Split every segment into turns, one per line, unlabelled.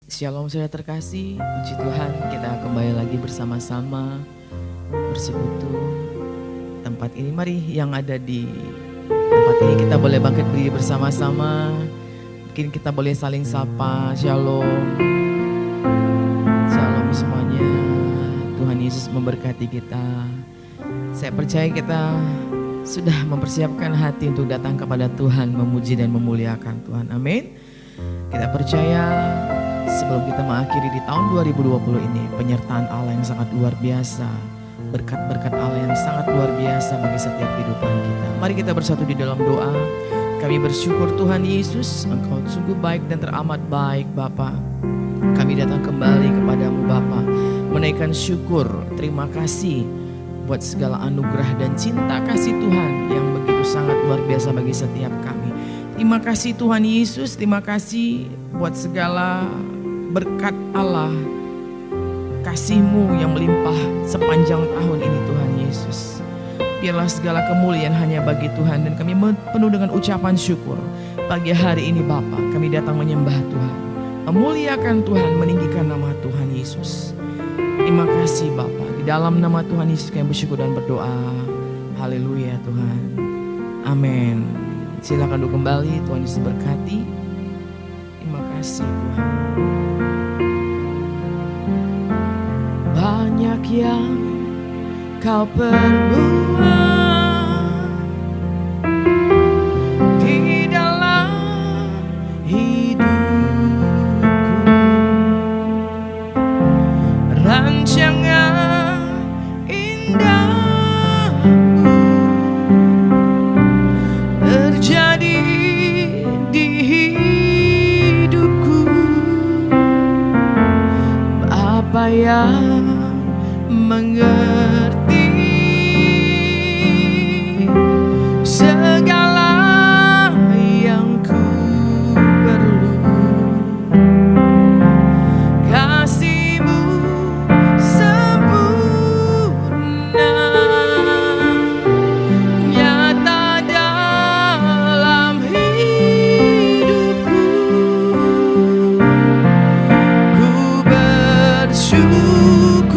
Shalom saudara terkasih, puji Tuhan kita kembali lagi bersama-sama bersekutu. Tempat ini, mari yang ada di tempat ini kita boleh bangkit berdiri bersama-sama. Mungkin kita boleh saling sapa, shalom. Shalom semuanya, Tuhan Yesus memberkati kita. Saya percaya kita sudah mempersiapkan hati untuk datang kepada Tuhan, memuji dan memuliakan Tuhan, amin. Kita percaya sebelum kita mengakhiri di tahun 2020 ini, penyertaan Allah yang sangat luar biasa, berkat-berkat Allah yang sangat luar biasa bagi setiap kehidupan kita. Mari kita bersatu di dalam doa. Kami bersyukur Tuhan Yesus, Engkau sungguh baik dan teramat baik Bapa. Kami datang kembali kepadamu Bapa, menaikkan syukur, terima kasih buat segala anugerah dan cinta kasih Tuhan yang begitu sangat luar biasa bagi setiap kami. Terima kasih Tuhan Yesus, terima kasih buat segala berkat Allah, kasih-Mu yang melimpah sepanjang tahun ini Tuhan Yesus. Biarlah segala kemuliaan hanya bagi Tuhan, dan kami penuh dengan ucapan syukur. Pagi hari ini Bapa, kami datang menyembah Tuhan, memuliakan Tuhan, meninggikan nama Tuhan Yesus. Terima kasih Bapa, di dalam nama Tuhan Yesus kami bersyukur dan berdoa. Haleluya Tuhan, amin. Silakan duduk kembali, Tuhan Yesus berkati. Terima kasih Tuhan. Banyak yang Kau perbuat di dalam hidupku, rancangan indahmu terjadi di hidupku. Bapa yang mengerti segala yang ku perlu, kasih-Mu sempurna nyata dalam hidupku. Ku bersyukur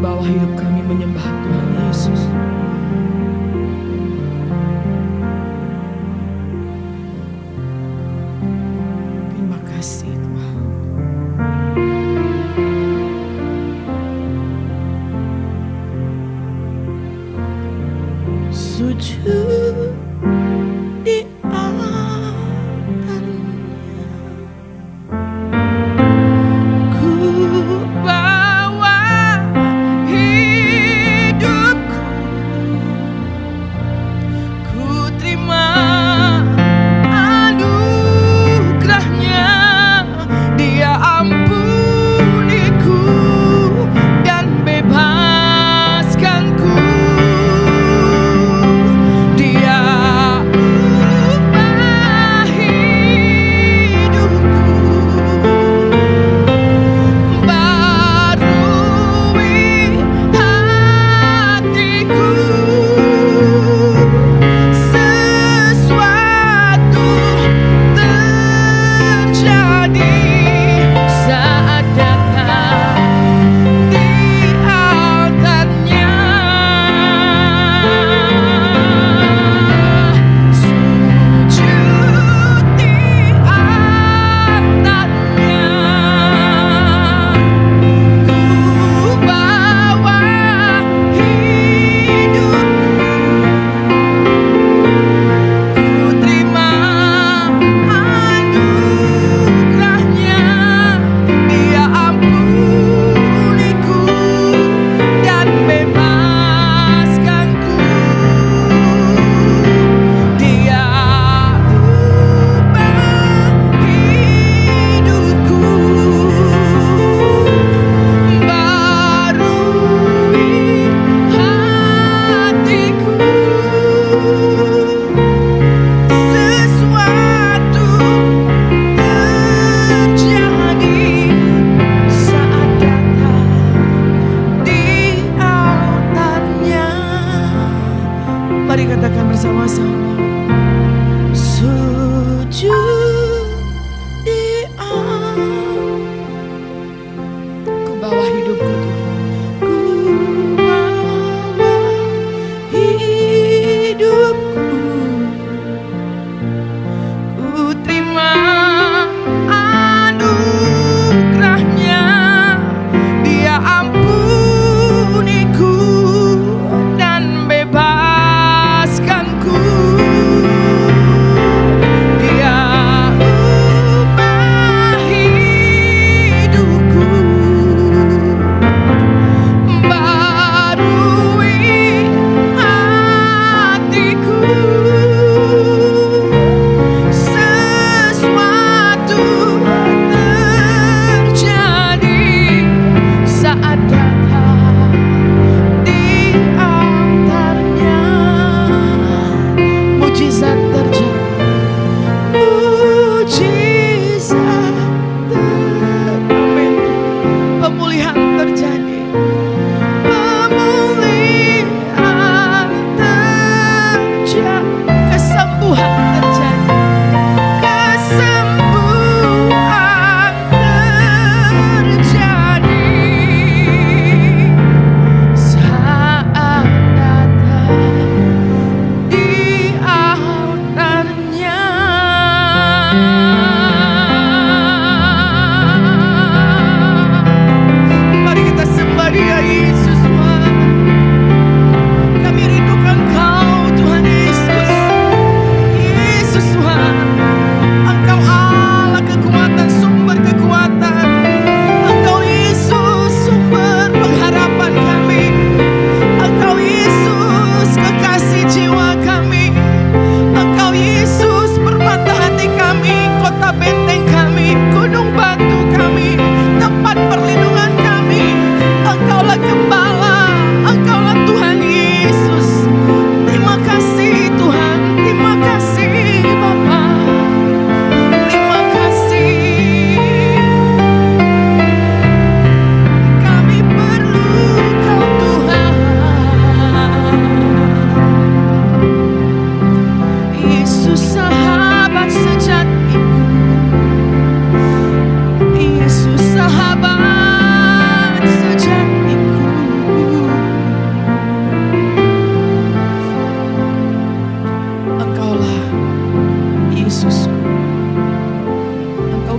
membawa hidup kami menyembah Tuhan Yesus. Terima kasih Tuhan. Sujud di altarnya, ku bawa hidupku, ku terima anugerahnya. Dia ampuniku dan bebaskanku. Dia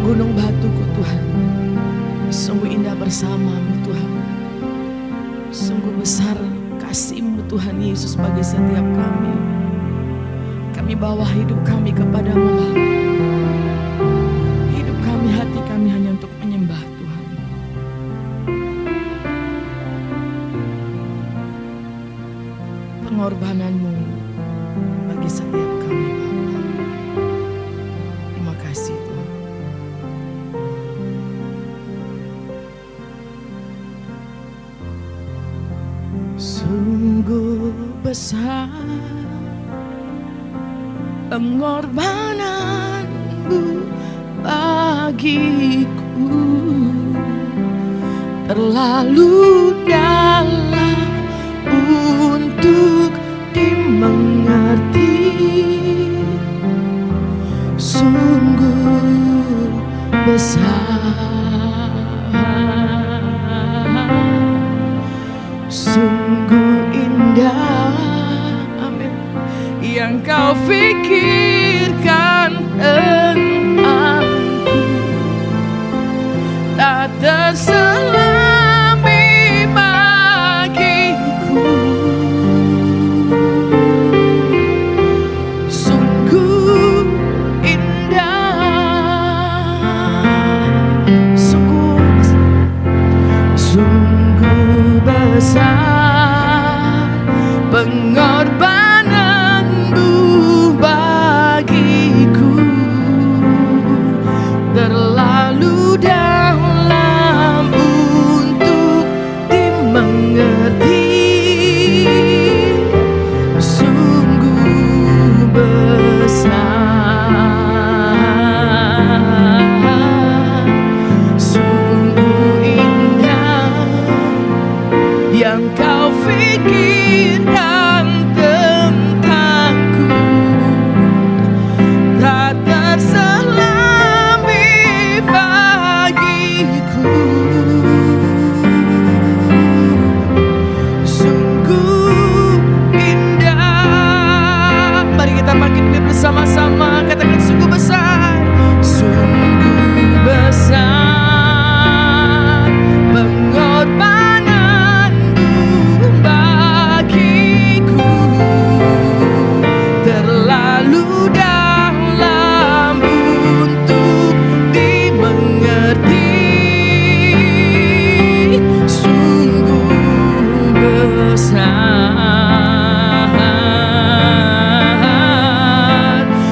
gunung batuku Tuhan. Sungguh indah bersamamu Tuhan. Sungguh besar kasih-Mu Tuhan Yesus bagi setiap kami. Kami bawa hidup kami kepadamu Bapa. Hidup kami, hati kami hanya untuk menyembah Tuhan. Pengorbanan-Mu bagi setiap kami Bapa. Terima kasih Tuhan. Sungguh besar pengorbanan-Mu bagiku, terlalu dalam untuk dimengerti. Sungguh besar, sungguh indah, amin, yang Kau pikirkan tentangku, tak terselami bagiku. Sungguh indah, sungguh besar pengorbanan-Mu bagiku, terlalu dalam untuk dimengerti. Sungguh besar, sungguh indah, yang Kau pikirkan tentangku, tak terselami bagiku. Sungguh indah. Mari kita bangkit bersama-sama, katakan sungguh besar, sungguh besar pengorbanan-Mu bagiku, terlalu dalam untuk dimengerti. Sungguh besar,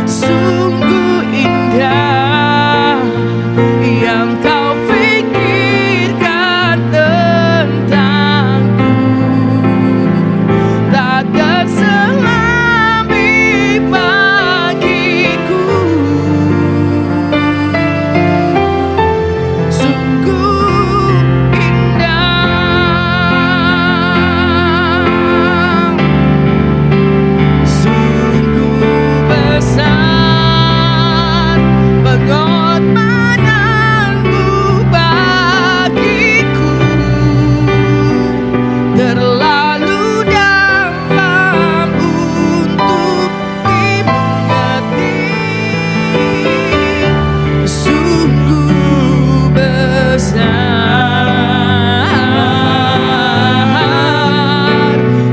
sungguh indah, yang Kau pikirkan tentangku, tak terselami bagiku. Sungguh indah, sungguh besar pengorbanan-Mu bagiku, terlalu dalam untuk dimengerti. Sungguh besar,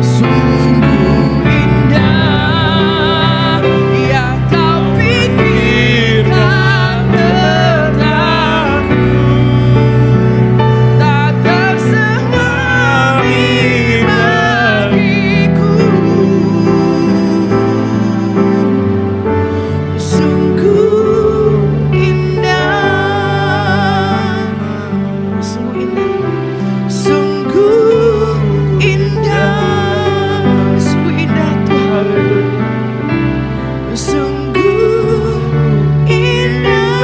sungguh indah, yang Kau pikirkan tentangku, tak terselami bagiku. Sungguh indah, sungguh indah, sungguh indah, sungguh indah Tuhan, sungguh indah.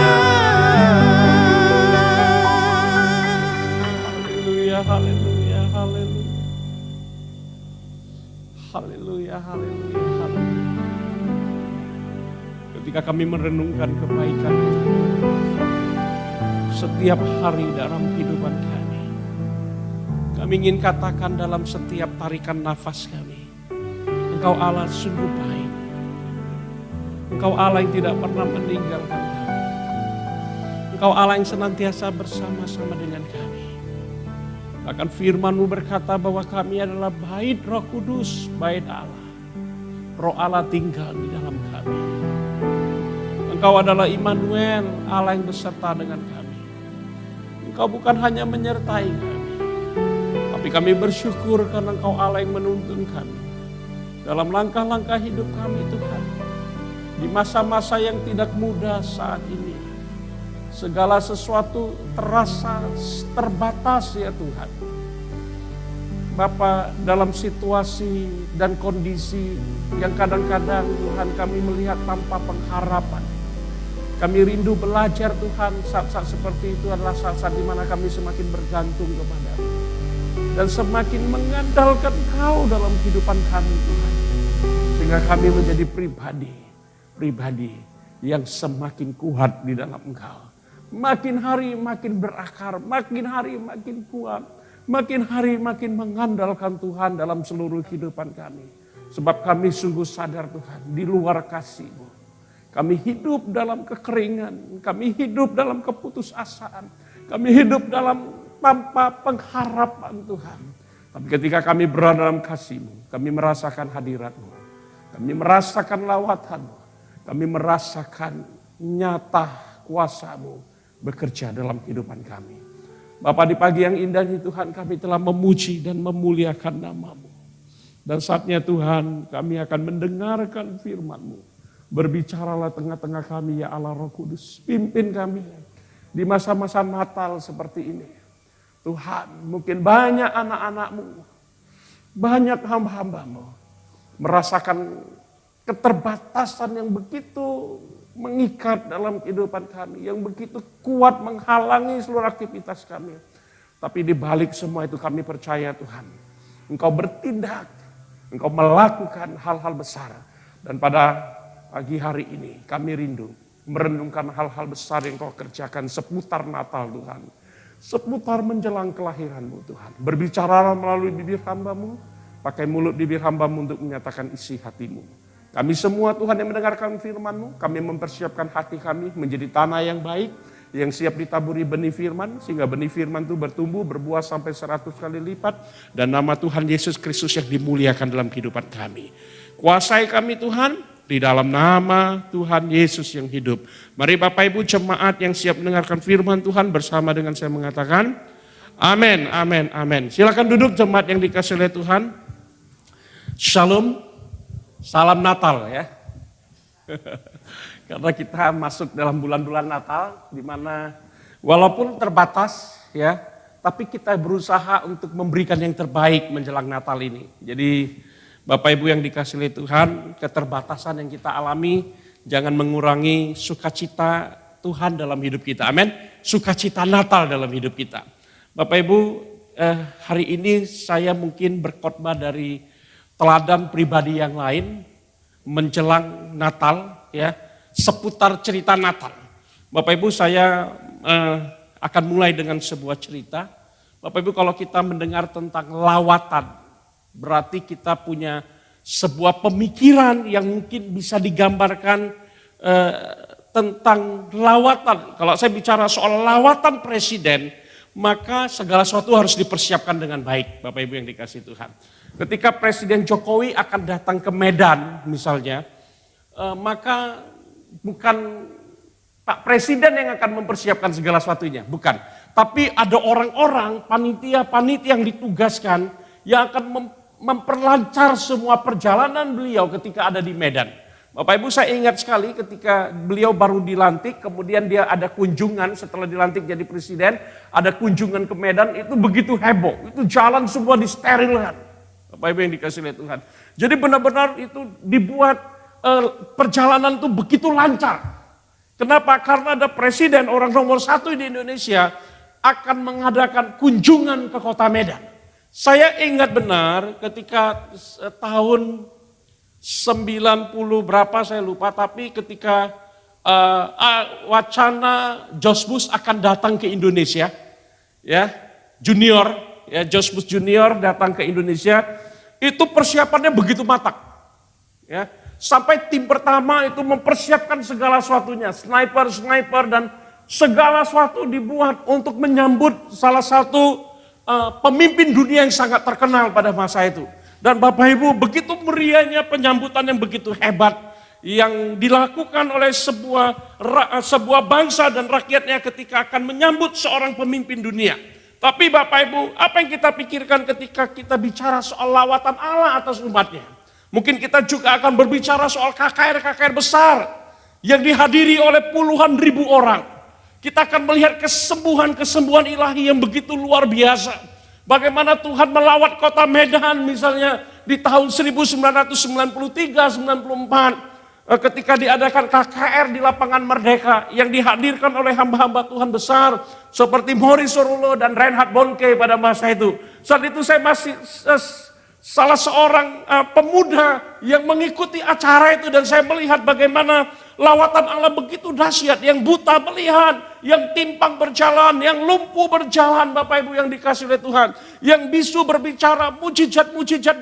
Haleluya, haleluya, haleluya. Haleluya, haleluya, haleluya. Ketika kami merenungkan kebaikan setiap hari dalam kehidupan kami ingin katakan dalam setiap tarikan nafas kami, Engkau Allah sungguh baik. Engkau Allah yang tidak pernah meninggalkan kami. Engkau Allah yang senantiasa bersama-sama dengan kami. Bahkan firman-Mu berkata bahwa kami adalah bait Roh Kudus, bait Allah. Roh Allah tinggal di dalam kami. Engkau adalah Immanuel, Allah yang beserta dengan kami. Engkau bukan hanya menyertai kami, tapi kami bersyukur karena Engkau Allah yang menuntun kami dalam langkah-langkah hidup kami, Tuhan. Di masa-masa yang tidak mudah saat ini, segala sesuatu terasa terbatas ya Tuhan. Bapa, dalam situasi dan kondisi yang kadang-kadang Tuhan kami melihat tanpa pengharapan. Kami rindu belajar Tuhan, saat-saat seperti itu adalah saat-saat di mana kami semakin bergantung kepada-Mu. Dan semakin mengandalkan Kau dalam kehidupan kami Tuhan. Sehingga kami menjadi pribadi yang semakin kuat di dalam Engkau. Makin hari makin berakar, makin hari makin kuat. Makin hari makin mengandalkan Tuhan dalam seluruh kehidupan kami. Sebab kami sungguh sadar Tuhan, di luar kasih-Mu kami hidup dalam kekeringan, kami hidup dalam keputusasaan, kami hidup dalam tanpa pengharapan Tuhan. Tapi ketika kami berada dalam kasih-Mu, kami merasakan hadirat-Mu, kami merasakan lawatan-Mu, kami merasakan nyata kuasa-Mu bekerja dalam kehidupan kami. Bapa, di pagi yang indah ini Tuhan, kami telah memuji dan memuliakan nama-Mu. Dan saatnya Tuhan, kami akan mendengarkan firman-Mu. Berbicaralah tengah-tengah kami ya Allah Roh Kudus. Pimpin kami di masa-masa Natal seperti ini. Tuhan, mungkin banyak anak-anak-Mu, banyak hamba-hamba-Mu merasakan keterbatasan yang begitu mengikat dalam kehidupan kami, yang begitu kuat menghalangi seluruh aktivitas kami. Tapi di balik semua itu kami percaya Tuhan, Engkau bertindak, Engkau melakukan hal-hal besar. Dan pada pagi hari ini kami rindu merenungkan hal-hal besar yang Kau kerjakan seputar Natal Tuhan. Seputar menjelang kelahiran-Mu Tuhan. Berbicaralah melalui bibir hamba-Mu, pakai mulut bibir hamba-Mu untuk menyatakan isi hati-Mu. Kami semua Tuhan yang mendengarkan firman-Mu, kami mempersiapkan hati kami menjadi tanah yang baik, yang siap ditaburi benih firman, sehingga benih firman itu bertumbuh, berbuah sampai 100 kali lipat, dan nama Tuhan Yesus Kristus yang dimuliakan dalam kehidupan kami. Kuasai kami Tuhan, di dalam nama Tuhan Yesus yang hidup. Mari Bapak Ibu jemaat yang siap mendengarkan firman Tuhan bersama dengan saya mengatakan, amin, amin, amin. Silakan duduk jemaat yang dikasihi oleh Tuhan. Shalom, salam Natal ya. Karena kita masuk dalam bulan-bulan Natal, di mana walaupun terbatas ya, tapi kita berusaha untuk memberikan yang terbaik menjelang Natal ini. Jadi Bapak Ibu yang dikasihi oleh Tuhan, keterbatasan yang kita alami jangan mengurangi sukacita Tuhan dalam hidup kita. Amin. Sukacita Natal dalam hidup kita. Bapak Ibu, hari ini saya mungkin berkhotbah dari teladan pribadi yang lain menjelang Natal ya, seputar cerita Natal. Bapak Ibu, saya akan mulai dengan sebuah cerita. Bapak Ibu, kalau kita mendengar tentang lawatan, berarti kita punya sebuah pemikiran yang mungkin bisa digambarkan tentang lawatan. Kalau saya bicara soal lawatan presiden, maka segala sesuatu harus dipersiapkan dengan baik, Bapak Ibu yang dikasihi Tuhan. Ketika Presiden Jokowi akan datang ke Medan misalnya, maka bukan Pak Presiden yang akan mempersiapkan segala sesuatunya, bukan. Tapi ada orang-orang, panitia-panitia yang ditugaskan yang akan memperlancar semua perjalanan beliau ketika ada di Medan. Bapak Ibu, saya ingat sekali ketika beliau baru dilantik, kemudian dia ada kunjungan setelah dilantik jadi presiden, ada kunjungan ke Medan, itu begitu heboh, itu jalan semua disterilkan. Bapak Ibu yang dikasihi oleh Tuhan. Jadi benar-benar itu dibuat perjalanan itu begitu lancar. Kenapa? Karena ada presiden orang nomor 1 di Indonesia akan mengadakan kunjungan ke kota Medan. Saya ingat benar ketika tahun 90 berapa saya lupa, tapi ketika wacana George Bush akan datang ke Indonesia, ya junior, ya George Bush junior datang ke Indonesia, itu persiapannya begitu matang, ya sampai tim pertama itu mempersiapkan segala sesuatunya, sniper dan Segala sesuatu dibuat untuk menyambut salah satu pemimpin dunia yang sangat terkenal pada masa itu. Dan Bapak Ibu, begitu meriahnya penyambutan yang begitu hebat yang dilakukan oleh sebuah bangsa dan rakyatnya ketika akan menyambut seorang pemimpin dunia. Tapi Bapak Ibu, apa yang kita pikirkan ketika kita bicara soal lawatan Allah atas umatnya? Mungkin kita juga akan berbicara soal KKR besar yang dihadiri oleh puluhan ribu orang. Kita akan melihat kesembuhan ilahi yang begitu luar biasa. Bagaimana Tuhan melawat kota Medan misalnya di tahun 1993-94. Ketika diadakan KKR di lapangan Merdeka yang dihadirkan oleh hamba-hamba Tuhan besar seperti Maurice Sorolo dan Reinhard Bonnke pada masa itu. Saat itu saya masih salah seorang pemuda yang mengikuti acara itu dan saya melihat bagaimana lawatan Allah begitu dahsyat, yang buta melihat, yang timpang berjalan, yang lumpuh berjalan, Bapak Ibu yang dikasih oleh Tuhan, yang bisu berbicara, mujizat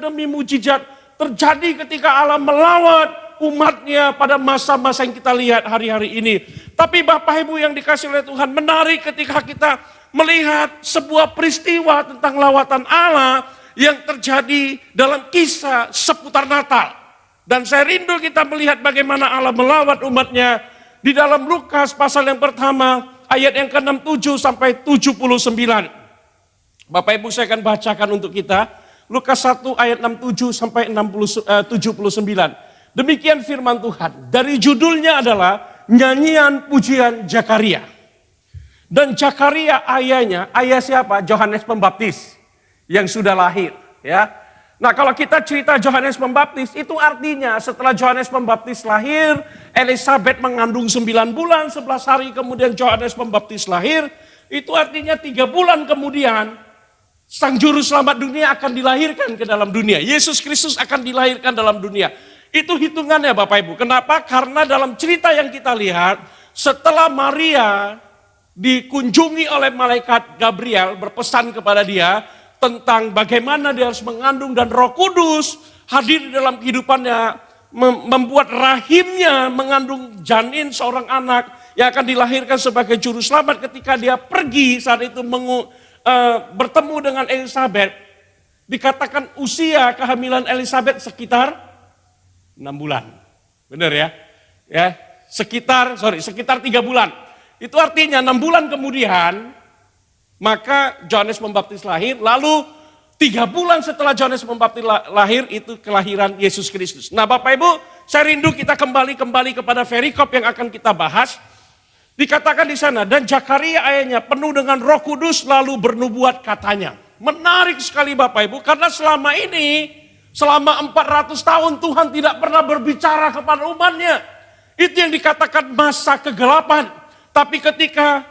demi mujizat terjadi ketika Allah melawat umatnya pada masa-masa yang kita lihat hari-hari ini. Tapi Bapak Ibu yang dikasih oleh Tuhan, menarik ketika kita melihat sebuah peristiwa tentang lawatan Allah yang terjadi dalam kisah seputar Natal. Dan saya rindu kita melihat bagaimana Allah melawat umatnya di dalam Lukas pasal yang pertama ayat yang ke-67 sampai 79. Bapak Ibu saya akan bacakan untuk kita. Lukas 1 ayat 67 sampai 79. Demikian firman Tuhan. Dari judulnya adalah nyanyian pujian Zakaria. Dan Zakaria ayahnya, ayah siapa? Yohanes Pembaptis yang sudah lahir, ya. Nah, kalau kita cerita Yohanes Pembaptis, itu artinya setelah Yohanes Pembaptis lahir, Elizabeth mengandung 9 bulan, 11 hari kemudian Yohanes Pembaptis lahir, itu artinya 3 bulan kemudian Sang Juru Selamat dunia akan dilahirkan ke dalam dunia. Yesus Kristus akan dilahirkan dalam dunia. Itu hitungannya Bapak Ibu. Kenapa? Karena dalam cerita yang kita lihat, setelah Maria dikunjungi oleh malaikat Gabriel berpesan kepada dia tentang bagaimana dia harus mengandung dan Roh Kudus hadir di dalam kehidupannya, membuat rahimnya mengandung janin seorang anak yang akan dilahirkan sebagai juru selamat. Ketika dia pergi saat itu bertemu dengan Elizabeth, dikatakan usia kehamilan Elizabeth sekitar 6 bulan. Benar ya? Ya, sekitar 3 bulan. Itu artinya 6 bulan kemudian maka Yohanes Pembaptis lahir, lalu 3 bulan setelah Yohanes Pembaptis lahir itu kelahiran Yesus Kristus. Nah, Bapak Ibu, saya rindu kita kembali kepada perikop yang akan kita bahas. Dikatakan di sana, dan Zakaria ayahnya penuh dengan Roh Kudus lalu bernubuat katanya. Menarik sekali Bapak Ibu, karena selama 400 tahun Tuhan tidak pernah berbicara kepada umatnya. Itu yang dikatakan masa kegelapan. Tapi ketika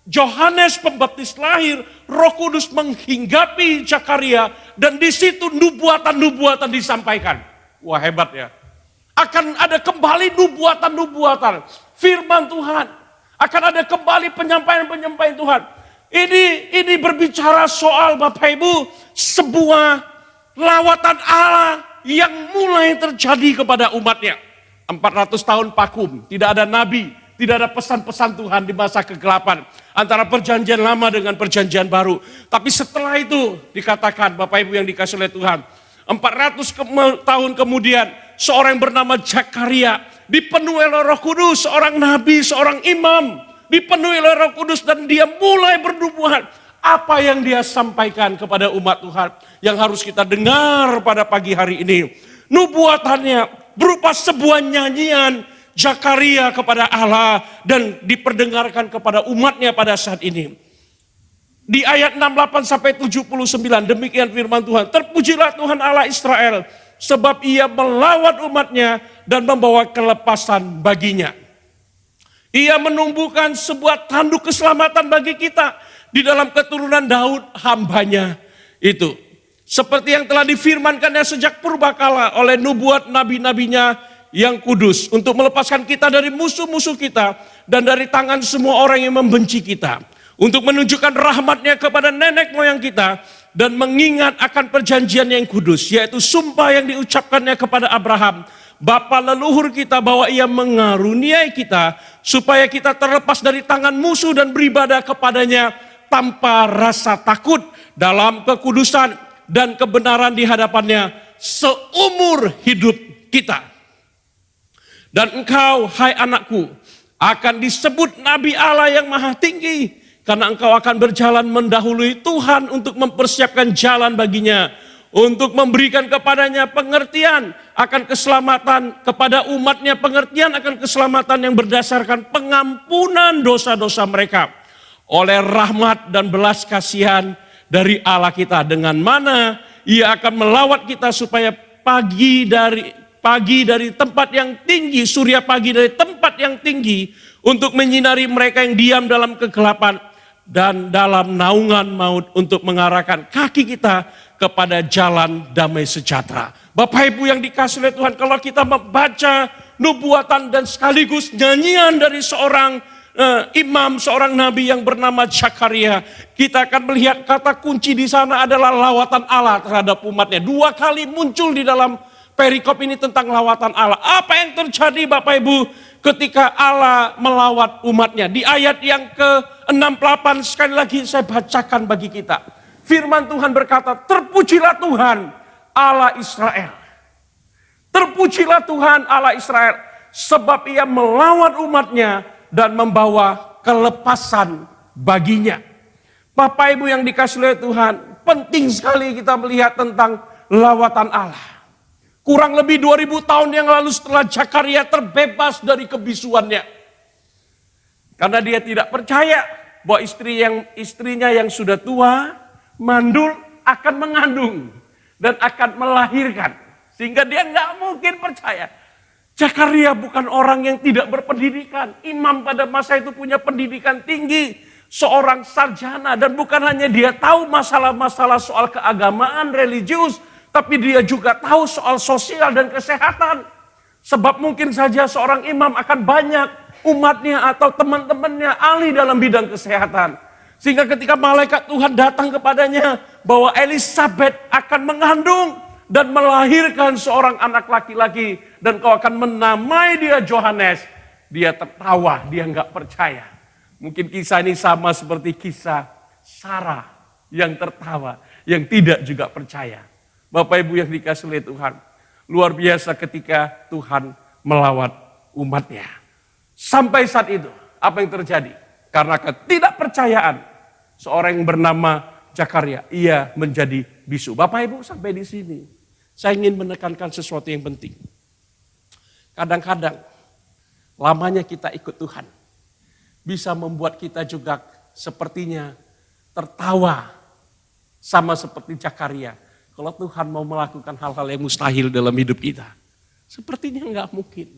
Yohanes Pembaptis lahir, Roh Kudus menghinggapi Zakaria dan di situ nubuatan-nubuatan disampaikan. Wah, hebat ya. Akan ada kembali nubuatan-nubuatan, firman Tuhan. Akan ada kembali penyampaian-penyampaian Tuhan. Ini berbicara soal Bapak Ibu sebuah lawatan Allah yang mulai terjadi kepada umatnya. 400 tahun vakum, tidak ada nabi, tidak ada pesan-pesan Tuhan di masa kegelapan antara perjanjian lama dengan perjanjian baru. Tapi setelah itu dikatakan Bapak Ibu yang dikasih oleh Tuhan, 400 tahun kemudian seorang yang bernama Zakaria dipenuhi oleh Roh Kudus, seorang nabi, seorang imam, dipenuhi oleh Roh Kudus dan dia mulai bernubuat. Apa yang dia sampaikan kepada umat Tuhan yang harus kita dengar pada pagi hari ini. Nubuatannya berupa sebuah nyanyian Zakaria kepada Allah dan diperdengarkan kepada umatnya pada saat ini. Di ayat 68 sampai 79 demikian firman Tuhan. Terpujilah Tuhan Allah Israel sebab ia melawat umatnya dan membawa kelepasan baginya. Ia menumbuhkan sebuah tanduk keselamatan bagi kita di dalam keturunan Daud hambanya itu. Seperti yang telah difirmankannya sejak purbakala oleh nubuat nabi-nabinya yang kudus. Untuk melepaskan kita dari musuh-musuh kita dan dari tangan semua orang yang membenci kita. Untuk menunjukkan rahmatnya kepada nenek moyang kita dan mengingat akan perjanjian yang kudus. Yaitu sumpah yang diucapkannya kepada Abraham, bapa leluhur kita, bahwa ia mengaruniai kita supaya kita terlepas dari tangan musuh dan beribadah kepadanya tanpa rasa takut dalam kekudusan dan kebenaran di hadapannya seumur hidup kita. Dan engkau, hai anakku, akan disebut Nabi Allah yang Maha Tinggi, karena engkau akan berjalan mendahului Tuhan untuk mempersiapkan jalan baginya, untuk memberikan kepadanya pengertian akan keselamatan, kepada umatnya pengertian akan keselamatan yang berdasarkan pengampunan dosa-dosa mereka, oleh rahmat dan belas kasihan dari Allah kita, dengan mana Ia akan melawat kita supaya pagi dari tempat yang tinggi, surya pagi dari tempat yang tinggi, untuk menyinari mereka yang diam dalam kegelapan dan dalam naungan maut, untuk mengarahkan kaki kita kepada jalan damai sejahtera. Bapak Ibu yang dikasihi oleh Tuhan, kalau kita membaca nubuatan dan sekaligus nyanyian dari seorang imam, seorang nabi yang bernama Zakaria, kita akan melihat kata kunci di sana adalah lawatan Allah terhadap umatnya. 2 kali muncul di dalam perikop ini tentang lawatan Allah. Apa yang terjadi Bapak Ibu ketika Allah melawat umatnya? Di ayat yang ke-68 sekali lagi saya bacakan bagi kita. Firman Tuhan berkata, terpujilah Tuhan Allah Israel. Terpujilah Tuhan Allah Israel, sebab Ia melawat umatnya dan membawa kelepasan baginya. Bapak Ibu yang dikasihi oleh Tuhan, penting sekali kita melihat tentang lawatan Allah. Kurang lebih 2000 tahun yang lalu setelah Zakaria terbebas dari kebisuannya. Karena dia tidak percaya bahwa istrinya yang sudah tua, mandul, akan mengandung dan akan melahirkan. Sehingga dia nggak mungkin percaya. Zakaria bukan orang yang tidak berpendidikan. Imam pada masa itu punya pendidikan tinggi. Seorang sarjana, dan bukan hanya dia tahu masalah-masalah soal keagamaan, religius, tapi dia juga tahu soal sosial dan kesehatan. Sebab mungkin saja seorang imam akan banyak umatnya atau teman-temannya ahli dalam bidang kesehatan. Sehingga ketika malaikat Tuhan datang kepadanya bahwa Elisabeth akan mengandung dan melahirkan seorang anak laki-laki, dan kau akan menamai dia Yohanes, dia tertawa, dia nggak percaya. Mungkin kisah ini sama seperti kisah Sarah yang tertawa, yang tidak juga percaya. Bapak Ibu yang dikasihi oleh Tuhan, luar biasa ketika Tuhan melawat umatnya. Sampai saat itu, apa yang terjadi? Karena ketidakpercayaan seorang yang bernama Zakaria, ia menjadi bisu. Bapak Ibu, sampai di sini saya ingin menekankan sesuatu yang penting. Kadang-kadang lamanya kita ikut Tuhan bisa membuat kita juga sepertinya tertawa sama seperti Zakaria. Kalau Tuhan mau melakukan hal-hal yang mustahil dalam hidup kita, sepertinya nggak mungkin.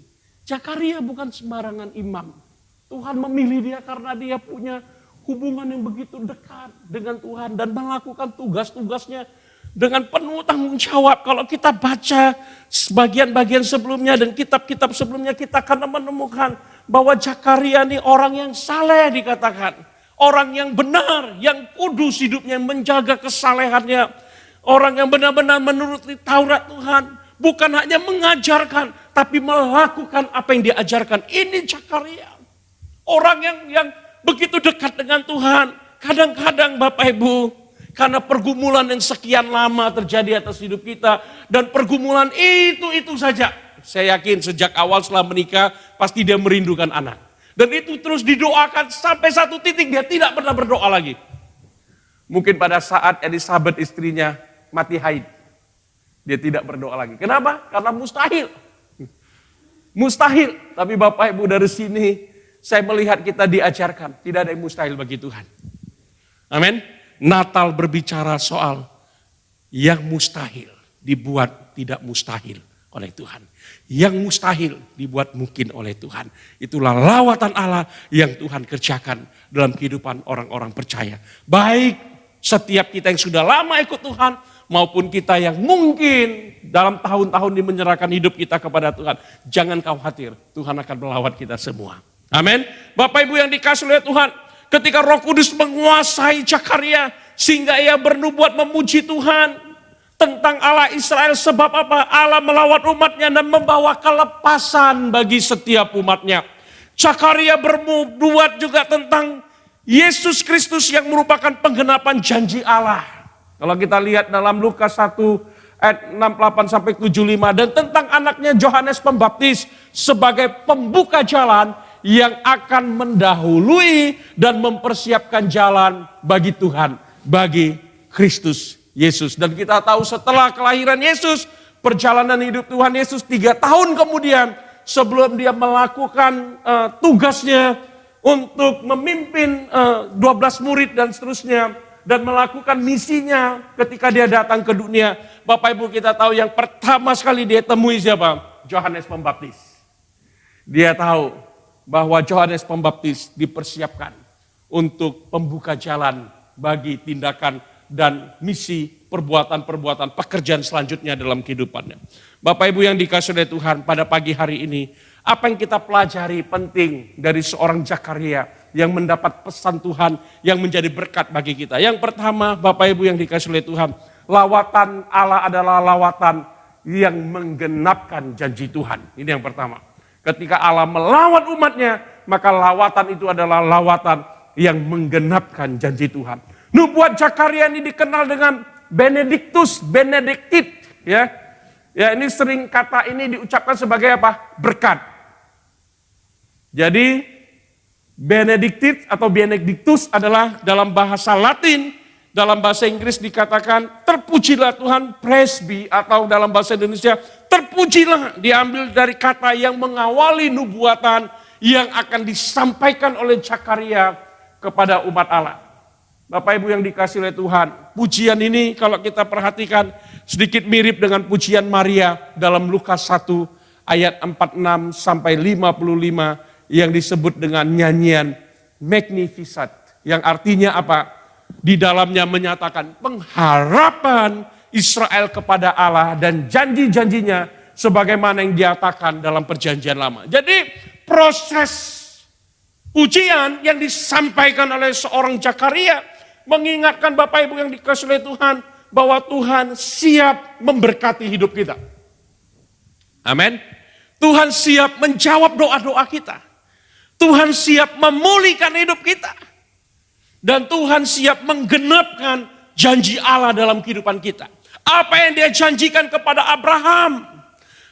Zakaria bukan sembarangan imam. Tuhan memilih dia karena dia punya hubungan yang begitu dekat dengan Tuhan dan melakukan tugas-tugasnya dengan penuh tanggung jawab. Kalau kita baca sebagian-bagian sebelumnya dan kitab-kitab sebelumnya, kita akan menemukan bahwa Zakaria ini orang yang saleh dikatakan. Orang yang benar, yang kudus hidupnya, menjaga kesalehannya. Orang yang benar-benar menuruti Taurat Tuhan. Bukan hanya mengajarkan, tapi melakukan apa yang diajarkan. Ini Zakaria. Orang yang begitu dekat dengan Tuhan. Kadang-kadang Bapak Ibu, karena pergumulan yang sekian lama terjadi atas hidup kita. Dan pergumulan itu saja. Saya yakin sejak awal setelah menikah, pasti dia merindukan anak. Dan itu terus didoakan sampai satu titik dia tidak pernah berdoa lagi. Mungkin pada saat Elisabeth istrinya mati haid, dia tidak berdoa lagi. Kenapa? Karena mustahil. Mustahil. Tapi Bapak Ibu, dari sini saya melihat kita diajarkan, tidak ada yang mustahil bagi Tuhan. Amin. Natal berbicara soal yang mustahil dibuat tidak mustahil oleh Tuhan. Yang mustahil dibuat mungkin oleh Tuhan. Itulah lawatan Allah yang Tuhan kerjakan dalam kehidupan orang-orang percaya. Baik setiap kita yang sudah lama ikut Tuhan, maupun kita yang mungkin dalam tahun-tahun ini menyerahkan hidup kita kepada Tuhan. Jangan khawatir, Tuhan akan melawat kita semua. Amin. Bapak Ibu yang dikasihi oleh Tuhan, ketika Roh Kudus menguasai Zakaria sehingga ia bernubuat memuji Tuhan tentang Allah Israel, sebab apa? Allah melawat umatnya dan membawa kelepasan bagi setiap umatnya. Zakaria berbuat juga tentang Yesus Kristus yang merupakan penggenapan janji Allah. Kalau kita lihat dalam Lukas 1 ayat 68 sampai 75 dan tentang anaknya Yohanes Pembaptis sebagai pembuka jalan yang akan mendahului dan mempersiapkan jalan bagi Tuhan, bagi Kristus Yesus. Dan kita tahu setelah kelahiran Yesus, perjalanan hidup Tuhan Yesus 3 tahun kemudian sebelum dia melakukan tugasnya untuk memimpin 12 murid dan seterusnya, dan melakukan misinya ketika dia datang ke dunia. Bapak Ibu, kita tahu yang pertama sekali dia temui siapa? Yohanes Pembaptis. Dia tahu bahwa Yohanes Pembaptis dipersiapkan untuk pembuka jalan bagi tindakan dan misi perbuatan-perbuatan pekerjaan selanjutnya dalam kehidupannya. Bapak Ibu yang dikasihi oleh Tuhan, pada pagi hari ini, apa yang kita pelajari penting dari seorang Zakaria yang mendapat pesan Tuhan yang menjadi berkat bagi kita. Yang pertama, Bapak Ibu yang dikasihi oleh Tuhan, lawatan Allah adalah lawatan yang menggenapkan janji Tuhan. Ini yang pertama. Ketika Allah melawat umatnya, maka lawatan itu adalah lawatan yang menggenapkan janji Tuhan. Nubuat Zakaria ini dikenal dengan Benedictus, Benedictit, ya. Ya, ini sering kata ini diucapkan sebagai apa? Berkat. Jadi Benedictit atau Benedictus adalah dalam bahasa Latin, dalam bahasa Inggris dikatakan terpujilah Tuhan, praise be, atau dalam bahasa Indonesia terpujilah, diambil dari kata yang mengawali nubuatan yang akan disampaikan oleh Zakaria kepada umat Allah. Bapak Ibu yang dikasihi oleh Tuhan, pujian ini kalau kita perhatikan sedikit mirip dengan pujian Maria dalam Lukas 1 ayat 46 sampai 55 yang disebut dengan nyanyian Magnificat, yang artinya apa? Di dalamnya menyatakan pengharapan Israel kepada Allah dan janji-janjinya sebagaimana yang dinyatakan dalam perjanjian lama. Jadi proses pujian yang disampaikan oleh seorang Zakaria mengingatkan Bapak Ibu yang dikasihi oleh Tuhan bahwa Tuhan siap memberkati hidup kita. Amin. Tuhan siap menjawab doa-doa kita. Tuhan siap memulihkan hidup kita. Dan Tuhan siap menggenapkan janji Allah dalam kehidupan kita. Apa yang dia janjikan kepada Abraham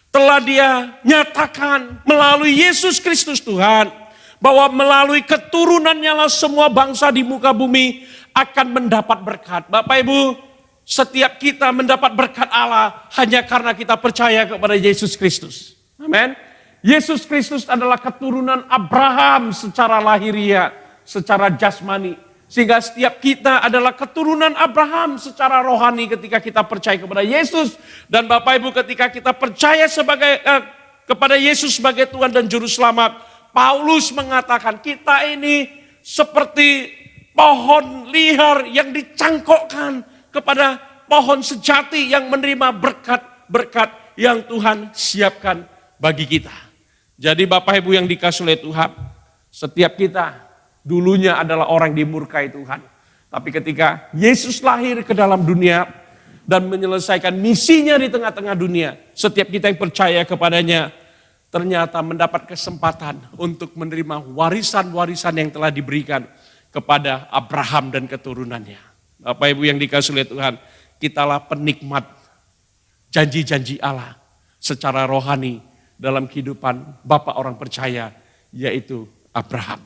telah dia nyatakan melalui Yesus Kristus Tuhan. Bahwa melalui keturunannya lah semua bangsa di muka bumi akan mendapat berkat. Bapak Ibu, setiap kita mendapat berkat Allah hanya karena kita percaya kepada Yesus Kristus. Amin. Yesus Kristus adalah keturunan Abraham secara lahiriah, secara jasmani. Sehingga setiap kita adalah keturunan Abraham secara rohani ketika kita percaya kepada Yesus. Dan Bapak Ibu, ketika kita percaya kepada Yesus sebagai Tuhan dan Juru Selamat, Paulus mengatakan kita ini seperti pohon liar yang dicangkokkan kepada pohon sejati yang menerima berkat-berkat yang Tuhan siapkan bagi kita. Jadi Bapak Ibu yang dikasihi oleh Tuhan, setiap kita dulunya adalah orang dimurkai Tuhan. Tapi ketika Yesus lahir ke dalam dunia dan menyelesaikan misinya di tengah-tengah dunia, setiap kita yang percaya kepadanya ternyata mendapat kesempatan untuk menerima warisan-warisan yang telah diberikan kepada Abraham dan keturunannya. Bapak Ibu yang dikasihi oleh Tuhan, kitalah penikmat janji-janji Allah secara rohani dalam kehidupan Bapak orang percaya, yaitu Abraham.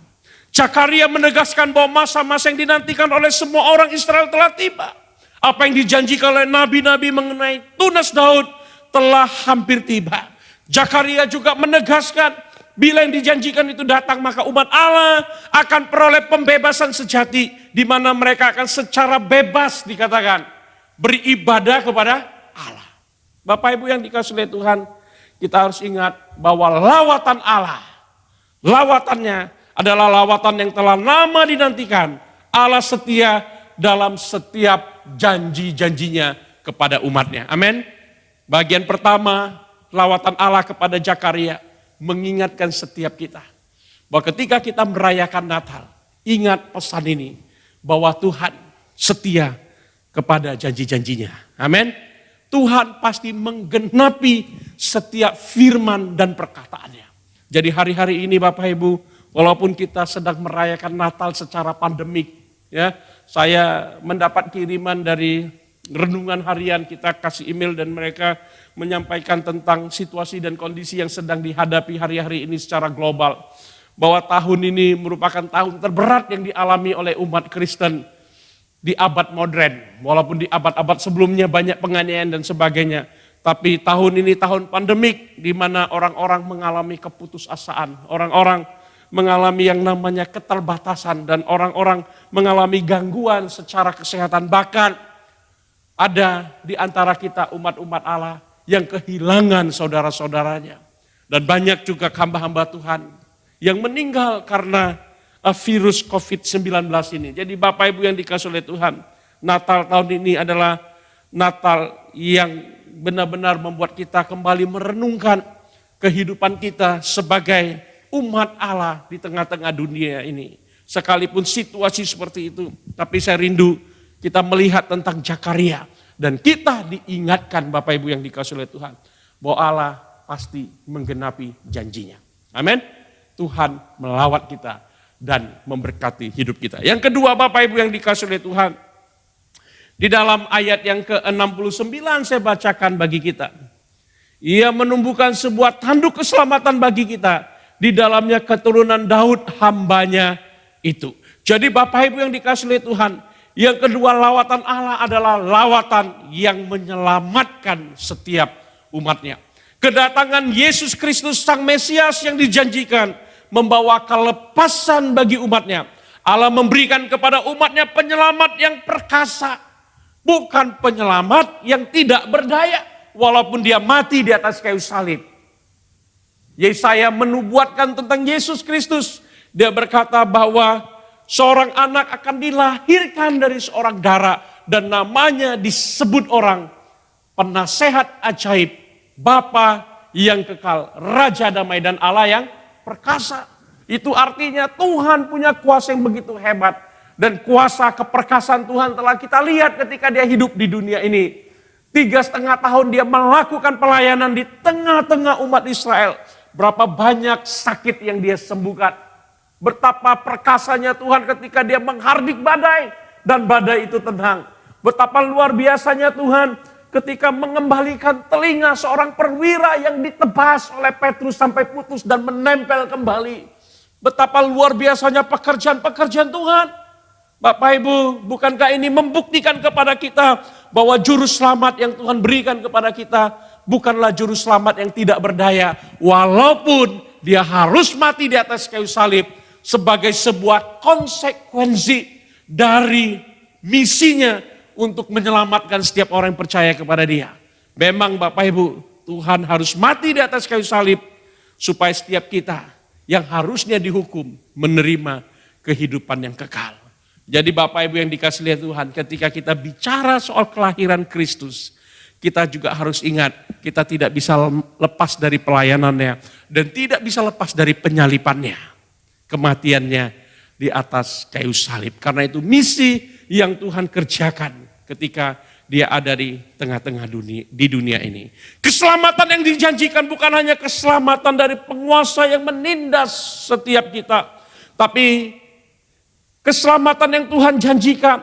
Zakaria menegaskan bahwa masa-masa yang dinantikan oleh semua orang Israel telah tiba. Apa yang dijanjikan oleh nabi-nabi mengenai tunas Daud telah hampir tiba. Zakaria juga menegaskan bila yang dijanjikan itu datang maka umat Allah akan peroleh pembebasan sejati di mana mereka akan secara bebas dikatakan beribadah kepada Allah. Bapak Ibu yang dikasihi oleh Tuhan, kita harus ingat bahwa lawatan Allah, lawatannya adalah lawatan yang telah lama dinantikan. Allah setia dalam setiap janji-janjinya kepada umatnya. Amin. Bagian pertama, lawatan Allah kepada Zakaria mengingatkan setiap kita bahwa ketika kita merayakan Natal, ingat pesan ini bahwa Tuhan setia kepada janji-janjinya. Amin. Tuhan pasti menggenapi setiap firman dan perkataannya. Jadi hari-hari ini Bapak Ibu, Walaupun kita sedang merayakan Natal secara pandemik, ya, saya mendapat kiriman dari renungan harian, kita kasih email dan mereka menyampaikan tentang situasi dan kondisi yang sedang dihadapi hari-hari ini secara global. Bahwa tahun ini merupakan tahun terberat yang dialami oleh umat Kristen di abad modern. Walaupun di abad-abad sebelumnya banyak penganiayaan dan sebagainya. Tapi tahun ini tahun pandemik di mana orang-orang mengalami keputusasaan. Orang-orang mengalami yang namanya keterbatasan dan orang-orang mengalami gangguan secara kesehatan. Bahkan ada di antara kita umat-umat Allah yang kehilangan saudara-saudaranya. Dan banyak juga hamba-hamba Tuhan yang meninggal karena virus COVID-19 ini. Jadi Bapak Ibu yang dikasihi oleh Tuhan, Natal tahun ini adalah Natal yang benar-benar membuat kita kembali merenungkan kehidupan kita sebagai umat Allah di tengah-tengah dunia ini. Sekalipun situasi seperti itu, tapi saya rindu kita melihat tentang Zakaria. Dan kita diingatkan Bapak Ibu yang dikasihi oleh Tuhan, bahwa Allah pasti menggenapi janjinya. Amin. Tuhan melawat kita dan memberkati hidup kita. Yang kedua Bapak Ibu yang dikasihi oleh Tuhan, di dalam ayat yang ke-69 saya bacakan bagi kita. Ia menumbuhkan sebuah tanduk keselamatan bagi kita, di dalamnya keturunan Daud hambanya itu. Jadi Bapak Ibu yang dikasihi oleh Tuhan, yang kedua lawatan Allah adalah lawatan yang menyelamatkan setiap umatnya. Kedatangan Yesus Kristus Sang Mesias yang dijanjikan membawa kelepasan bagi umatnya. Allah memberikan kepada umatnya penyelamat yang perkasa. Bukan penyelamat yang tidak berdaya walaupun dia mati di atas kayu salib. Yesaya menubuatkan tentang Yesus Kristus. Dia berkata bahwa seorang anak akan dilahirkan dari seorang dara dan namanya disebut orang penasehat ajaib, Bapa yang kekal, Raja damai dan Allah yang perkasa. Itu artinya Tuhan punya kuasa yang begitu hebat. Dan kuasa keperkasaan Tuhan telah kita lihat ketika dia hidup di dunia ini. 3,5 tahun dia melakukan pelayanan di tengah-tengah umat Israel. Berapa banyak sakit yang dia sembuhkan. Betapa perkasanya Tuhan ketika dia menghardik badai. Dan badai itu tenang. Betapa luar biasanya Tuhan ketika mengembalikan telinga seorang perwira yang ditebas oleh Petrus sampai putus dan menempel kembali. Betapa luar biasanya pekerjaan-pekerjaan Tuhan. Bapak Ibu, bukankah ini membuktikan kepada kita bahwa juru selamat yang Tuhan berikan kepada kita bukanlah juru selamat yang tidak berdaya. Walaupun dia harus mati di atas kayu salib sebagai sebuah konsekuensi dari misinya untuk menyelamatkan setiap orang yang percaya kepada dia. Memang Bapak Ibu, Tuhan harus mati di atas kayu salib supaya setiap kita yang harusnya dihukum menerima kehidupan yang kekal. Jadi Bapak Ibu yang dikasihi oleh Tuhan, ketika kita bicara soal kelahiran Kristus, kita juga harus ingat kita tidak bisa lepas dari pelayanannya dan tidak bisa lepas dari penyalipannya, kematiannya di atas kayu salib. Karena itu misi yang Tuhan kerjakan ketika dia ada di tengah-tengah dunia ini. Keselamatan yang dijanjikan bukan hanya keselamatan dari penguasa yang menindas setiap kita, tapi keselamatan yang Tuhan janjikan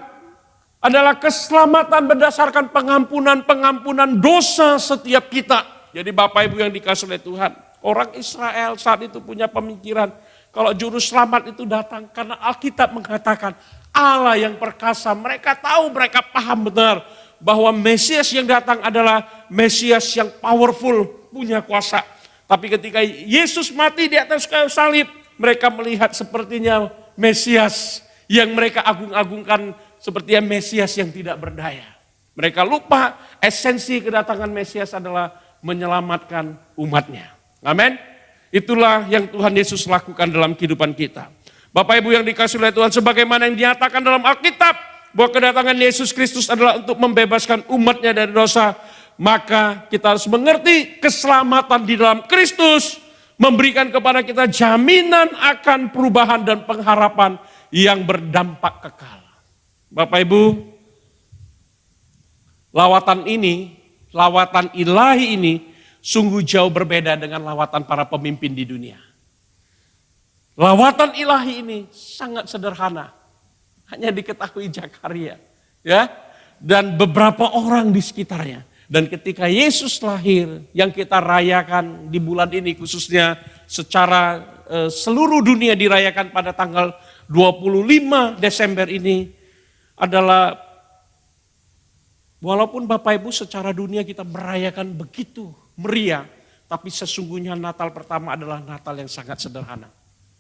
adalah keselamatan berdasarkan pengampunan dosa setiap kita. Jadi Bapak Ibu yang dikasihi oleh Tuhan, orang Israel saat itu punya pemikiran kalau juru selamat itu datang karena Alkitab mengatakan Allah yang perkasa. Mereka tahu, mereka paham benar bahwa Mesias yang datang adalah Mesias yang powerful, punya kuasa. Tapi ketika Yesus mati di atas kayu salib, mereka melihat sepertinya Mesias yang mereka agung-agungkan sepertinya Mesias yang tidak berdaya. Mereka lupa esensi kedatangan Mesias adalah menyelamatkan umatnya. Amin. Itulah yang Tuhan Yesus lakukan dalam kehidupan kita. Bapak Ibu yang dikasihi oleh Tuhan, sebagaimana yang dinyatakan dalam Alkitab bahwa kedatangan Yesus Kristus adalah untuk membebaskan umatnya dari dosa, maka kita harus mengerti keselamatan di dalam Kristus memberikan kepada kita jaminan akan perubahan dan pengharapan yang berdampak kekal. Bapak Ibu, lawatan ilahi ini sungguh jauh berbeda dengan lawatan para pemimpin di dunia. Lawatan ilahi ini sangat sederhana. Hanya diketahui Zakaria, ya, dan beberapa orang di sekitarnya. Dan ketika Yesus lahir, yang kita rayakan di bulan ini khususnya secara seluruh dunia dirayakan pada tanggal 25 Desember ini adalah, walaupun Bapak Ibu secara dunia kita merayakan begitu meriah, tapi sesungguhnya Natal pertama adalah Natal yang sangat sederhana.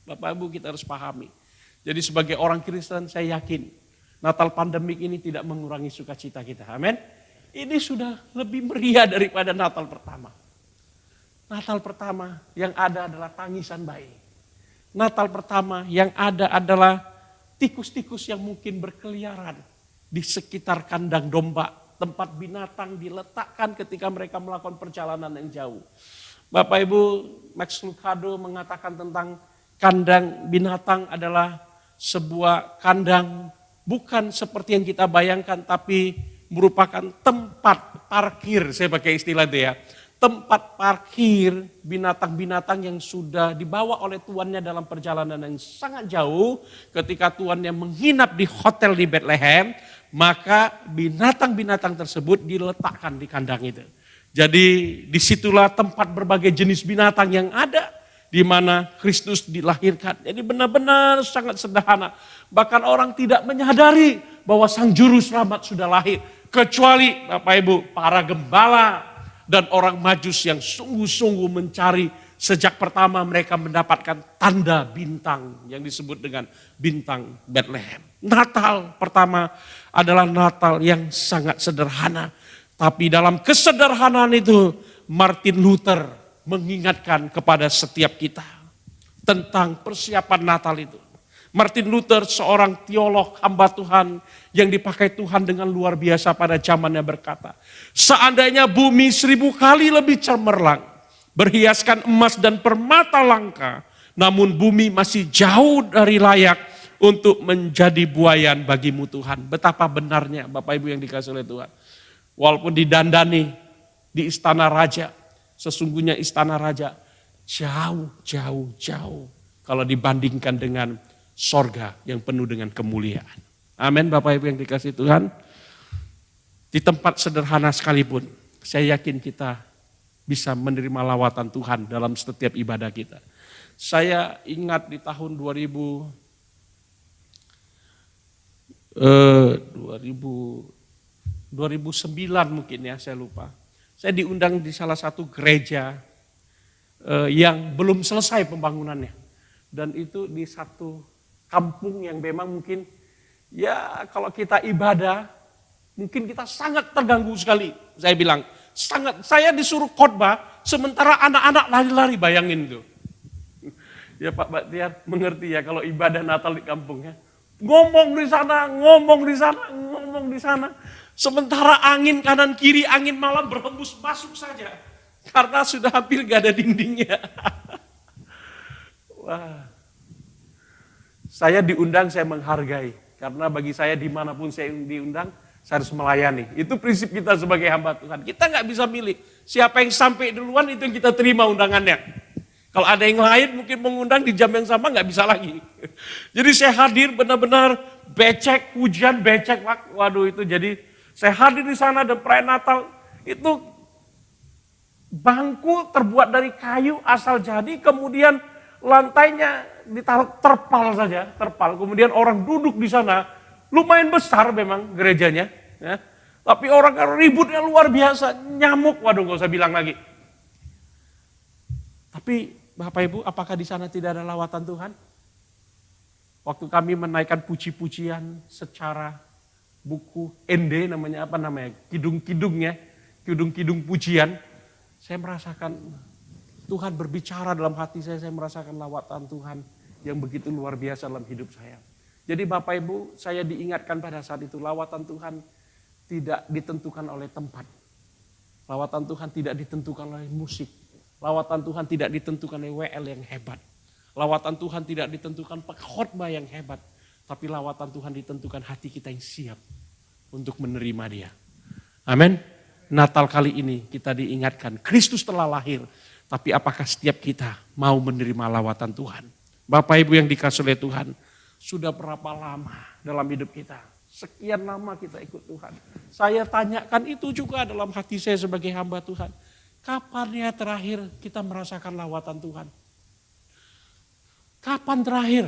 Bapak Ibu kita harus pahami. Jadi sebagai orang Kristen saya yakin Natal pandemik ini tidak mengurangi sukacita kita. Amin. Ini sudah lebih meriah daripada Natal pertama. Natal pertama yang ada adalah tangisan bayi. Natal pertama yang ada adalah tikus-tikus yang mungkin berkeliaran di sekitar kandang domba. Tempat binatang diletakkan ketika mereka melakukan perjalanan yang jauh. Bapak Ibu, Max Lucado mengatakan tentang kandang binatang adalah sebuah kandang bukan seperti yang kita bayangkan, tapi merupakan tempat parkir, saya pakai istilah itu ya. Tempat parkir binatang-binatang yang sudah dibawa oleh tuannya dalam perjalanan yang sangat jauh. Ketika tuannya menginap di hotel di Bethlehem, maka binatang-binatang tersebut diletakkan di kandang itu. Jadi disitulah tempat berbagai jenis binatang yang ada, di mana Kristus dilahirkan. Jadi benar-benar sangat sederhana. Bahkan orang tidak menyadari bahwa Sang Juru Selamat sudah lahir. Kecuali Bapak Ibu, para gembala dan orang Majus yang sungguh-sungguh mencari sejak pertama mereka mendapatkan tanda bintang yang disebut dengan bintang Bethlehem. Natal pertama adalah Natal yang sangat sederhana. Tapi dalam kesederhanaan itu Martin Luther mengingatkan kepada setiap kita tentang persiapan Natal itu. Martin Luther seorang teolog hamba Tuhan yang dipakai Tuhan dengan luar biasa pada zamannya berkata, seandainya bumi 1000 kali lebih cemerlang, berhiaskan emas dan permata langka, namun bumi masih jauh dari layak untuk menjadi buayan bagimu Tuhan. Betapa benarnya Bapak Ibu yang dikasih oleh Tuhan. Walaupun didandani di istana raja, sesungguhnya istana raja jauh kalau dibandingkan dengan sorga yang penuh dengan kemuliaan. Amin Bapak Ibu yang dikasih Tuhan. Di tempat sederhana sekalipun, saya yakin kita bisa menerima lawatan Tuhan dalam setiap ibadah kita. Saya ingat di tahun 2009 mungkin ya, saya lupa. Saya diundang di salah satu gereja yang belum selesai pembangunannya. Dan itu di satu kampung yang memang mungkin ya kalau kita ibadah mungkin kita sangat terganggu sekali. Saya bilang sangat, saya disuruh khotbah sementara anak-anak lari-lari, bayangin itu. Ya Pak Baktiar mengerti ya kalau ibadah Natal di kampungnya. Ngomong di sana, ngomong di sana, ngomong di sana. Sementara angin kanan kiri, angin malam berhembus masuk saja. Karena sudah hampir gak ada dindingnya. Wah. Saya diundang, saya menghargai. Karena bagi saya dimanapun saya diundang, saya harus melayani. Itu prinsip kita sebagai hamba Tuhan. Kita gak bisa milih. Siapa yang sampai duluan itu yang kita terima undangannya. Kalau ada yang lain mungkin mengundang di jam yang sama gak bisa lagi. Jadi saya hadir benar-benar becek, hujan becek. Waduh itu jadi saya hadir di sana dan perayaan Natal itu bangku terbuat dari kayu asal jadi, kemudian lantainya ditaruh terpal saja, terpal. Kemudian orang duduk di sana, lumayan besar memang gerejanya. Ya. Tapi orang ributnya luar biasa, nyamuk, waduh gak usah bilang lagi. Tapi Bapak Ibu, apakah di sana tidak ada lawatan Tuhan? Waktu kami menaikkan puji-pujian secara buku ND namanya apa namanya? Kidung-kidungnya, kidung-kidung pujian. Saya merasakan Tuhan berbicara dalam hati saya merasakan lawatan Tuhan yang begitu luar biasa dalam hidup saya. Jadi Bapak Ibu, saya diingatkan pada saat itu lawatan Tuhan tidak ditentukan oleh tempat. Lawatan Tuhan tidak ditentukan oleh musik. Lawatan Tuhan tidak ditentukan oleh WL yang hebat. Lawatan Tuhan tidak ditentukan khotbah yang hebat. Tapi lawatan Tuhan ditentukan hati kita yang siap untuk menerima Dia. Amin. Natal kali ini kita diingatkan Kristus telah lahir. Tapi apakah setiap kita mau menerima lawatan Tuhan? Bapak Ibu yang dikasih oleh Tuhan, sudah berapa lama dalam hidup kita? Sekian lama kita ikut Tuhan. Saya tanyakan itu juga dalam hati saya sebagai hamba Tuhan. Kapan ya terakhir kita merasakan lawatan Tuhan? Kapan terakhir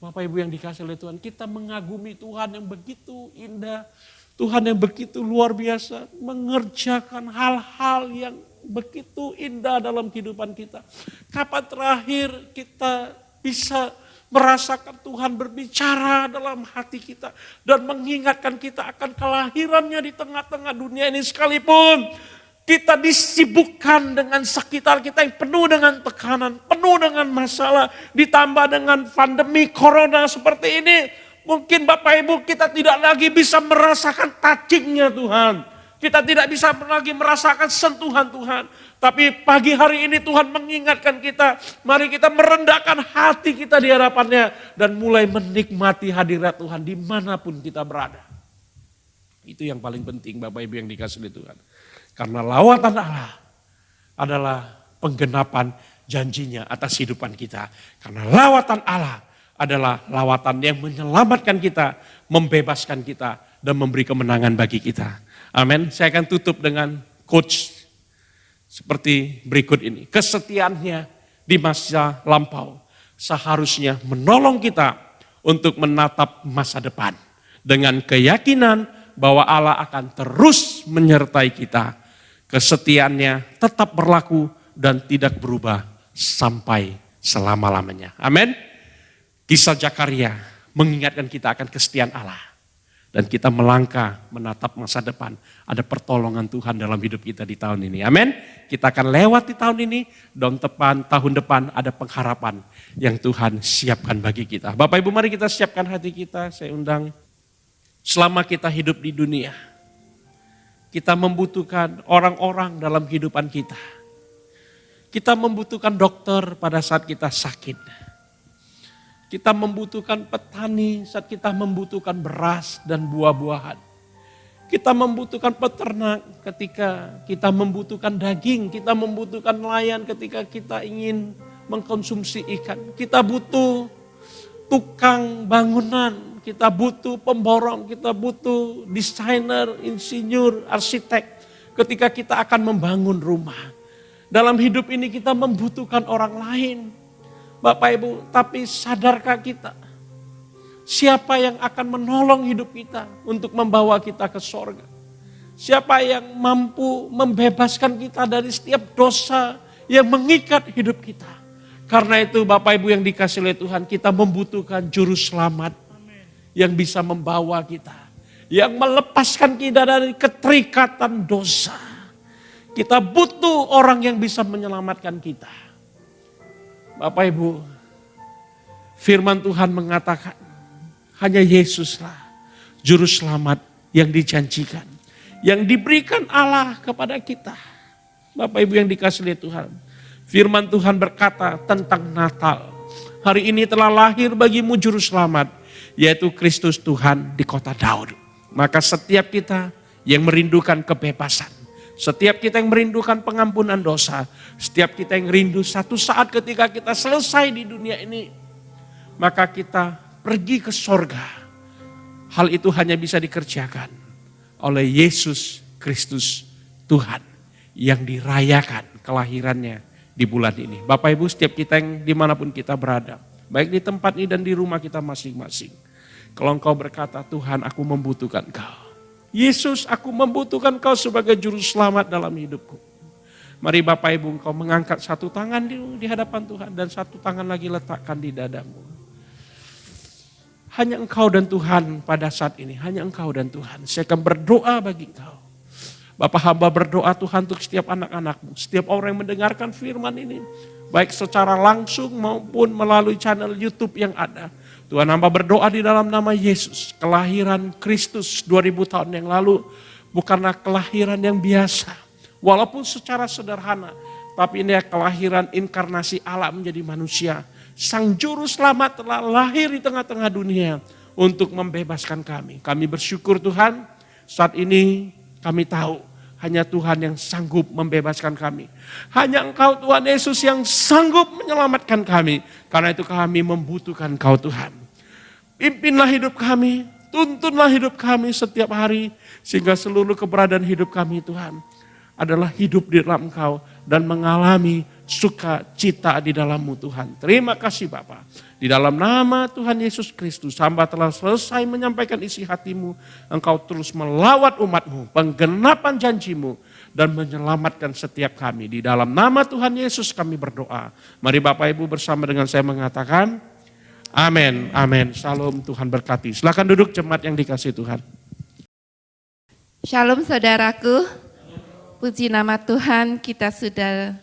Bapak Ibu yang dikasih oleh Tuhan, kita mengagumi Tuhan yang begitu indah, Tuhan yang begitu luar biasa, mengerjakan hal-hal yang begitu indah dalam kehidupan kita. Kapan terakhir kita bisa merasakan Tuhan berbicara dalam hati kita dan mengingatkan kita akan kelahirannya di tengah-tengah dunia ini, sekalipun kita disibukkan dengan sekitar kita yang penuh dengan tekanan, penuh dengan masalah, ditambah dengan pandemi corona seperti ini. Mungkin Bapak Ibu kita tidak lagi bisa merasakan touching-nya Tuhan. Kita tidak bisa lagi merasakan sentuhan Tuhan. Tapi pagi hari ini Tuhan mengingatkan kita, mari kita merendahkan hati kita di hadapannya dan mulai menikmati hadirat Tuhan dimanapun kita berada. Itu yang paling penting Bapak Ibu yang dikasih oleh Tuhan. Karena lawatan Allah adalah penggenapan janjinya atas kehidupan kita. Karena lawatan Allah adalah lawatan yang menyelamatkan kita, membebaskan kita, dan memberi kemenangan bagi kita. Amin. Saya akan tutup dengan quotes seperti berikut ini. Kesetiaannya di masa lampau seharusnya menolong kita untuk menatap masa depan. Dengan keyakinan bahwa Allah akan terus menyertai kita. Kesetiaannya tetap berlaku dan tidak berubah sampai selama-lamanya. Amin. Kisah Zakaria mengingatkan kita akan kesetiaan Allah. Dan kita melangkah menatap masa depan. Ada pertolongan Tuhan dalam hidup kita di tahun ini. Amin. Kita akan lewat di tahun ini. Dan tahun depan ada pengharapan yang Tuhan siapkan bagi kita. Bapak Ibu mari kita siapkan hati kita. Saya undang. Selama kita hidup di dunia. Kita membutuhkan orang-orang dalam kehidupan kita. Kita membutuhkan dokter pada saat kita sakit. Kita membutuhkan petani saat kita membutuhkan beras dan buah-buahan. Kita membutuhkan peternak ketika kita membutuhkan daging. Kita membutuhkan nelayan ketika kita ingin mengkonsumsi ikan. Kita butuh tukang bangunan. Kita butuh pemborong. Kita butuh desainer, insinyur, arsitek. Ketika kita akan membangun rumah. Dalam hidup ini kita membutuhkan orang lain. Bapak Ibu, tapi sadarkah kita siapa yang akan menolong hidup kita untuk membawa kita ke sorga? Siapa yang mampu membebaskan kita dari setiap dosa yang mengikat hidup kita? Karena itu Bapak Ibu yang dikasih oleh Tuhan, kita membutuhkan juru selamat yang bisa membawa kita, yang melepaskan kita dari keterikatan dosa. Kita butuh orang yang bisa menyelamatkan kita. Bapak Ibu, firman Tuhan mengatakan hanya Yesuslah juru selamat yang dijanjikan, yang diberikan Allah kepada kita. Bapak Ibu yang dikasih oleh Tuhan, firman Tuhan berkata tentang Natal. Hari ini telah lahir bagimu juru selamat, yaitu Kristus Tuhan di kota Daud. Maka setiap kita yang merindukan kebebasan, setiap kita yang merindukan pengampunan dosa, setiap kita yang rindu satu saat ketika kita selesai di dunia ini, maka kita pergi ke sorga. Hal itu hanya bisa dikerjakan oleh Yesus Kristus Tuhan yang dirayakan kelahirannya di bulan ini. Bapak Ibu, setiap kita yang dimanapun kita berada, baik di tempat ini dan di rumah kita masing-masing. Kalau engkau berkata, Tuhan aku membutuhkan Kau. Yesus, aku membutuhkan Kau sebagai juru selamat dalam hidupku. Mari Bapak Ibu engkau mengangkat satu tangan di hadapan Tuhan dan satu tangan lagi letakkan di dadamu. Hanya Engkau dan Tuhan pada saat ini, hanya Engkau dan Tuhan. Saya akan berdoa bagi Engkau. Bapak hamba berdoa Tuhan untuk setiap anak-anakmu, setiap orang yang mendengarkan firman ini, baik secara langsung maupun melalui channel YouTube yang ada. Tuhan hamba berdoa di dalam nama Yesus, kelahiran Kristus 2000 tahun yang lalu bukanlah kelahiran yang biasa. Walaupun secara sederhana, tapi ini kelahiran inkarnasi Allah menjadi manusia. Sang Juru Selamat telah lahir di tengah-tengah dunia untuk membebaskan kami. Kami bersyukur Tuhan, saat ini kami tahu hanya Tuhan yang sanggup membebaskan kami. Hanya Engkau Tuhan Yesus yang sanggup menyelamatkan kami. Karena itu kami membutuhkan Engkau Tuhan. Pimpinlah hidup kami, tuntunlah hidup kami setiap hari. Sehingga seluruh keberadaan hidup kami Tuhan adalah hidup di dalam Engkau dan mengalami sukacita di dalam-Mu Tuhan. Terima kasih Bapa. Di dalam nama Tuhan Yesus Kristus, hamba telah selesai menyampaikan isi hati-Mu. Engkau terus melawat umat-Mu, penggenapan janji-Mu, dan menyelamatkan setiap kami. Di dalam nama Tuhan Yesus kami berdoa. Mari Bapak Ibu bersama dengan saya mengatakan, amin, amin. Shalom, Tuhan berkati. Silakan duduk jemaat yang dikasihi Tuhan.
Shalom saudaraku, puji nama Tuhan, kita sudah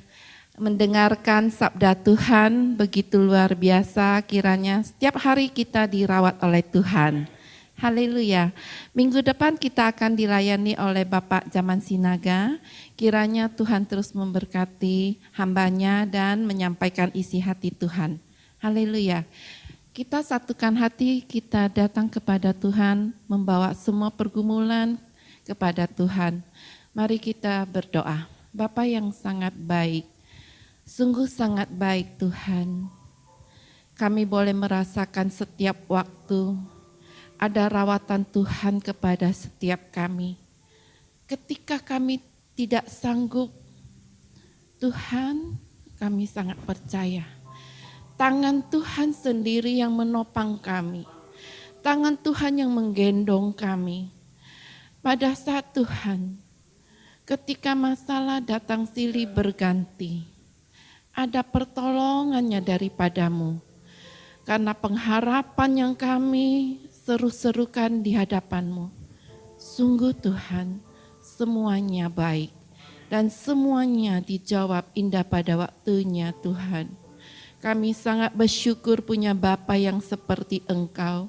mendengarkan sabda Tuhan begitu luar biasa, kiranya setiap hari kita dirawat oleh Tuhan. Haleluya. Minggu depan kita akan dilayani oleh Bapak Zaman Sinaga, kiranya Tuhan terus memberkati hambanya dan menyampaikan isi hati Tuhan. Haleluya. Kita satukan hati, kita datang kepada Tuhan, membawa semua pergumulan kepada Tuhan. Mari kita berdoa. Bapa yang sangat baik, sungguh sangat baik Tuhan. Kami boleh merasakan setiap waktu ada rawatan Tuhan kepada setiap kami. Ketika kami tidak sanggup, Tuhan, kami sangat percaya. Tangan Tuhan sendiri yang menopang kami. Tangan Tuhan yang menggendong kami. Pada saat Tuhan, ketika masalah datang silih berganti, ada pertolongannya daripadamu. Karena pengharapan yang kami seru-serukan di hadapan-Mu. Sungguh Tuhan, semuanya baik dan semuanya dijawab indah pada waktunya Tuhan. Kami sangat bersyukur punya Bapa yang seperti Engkau,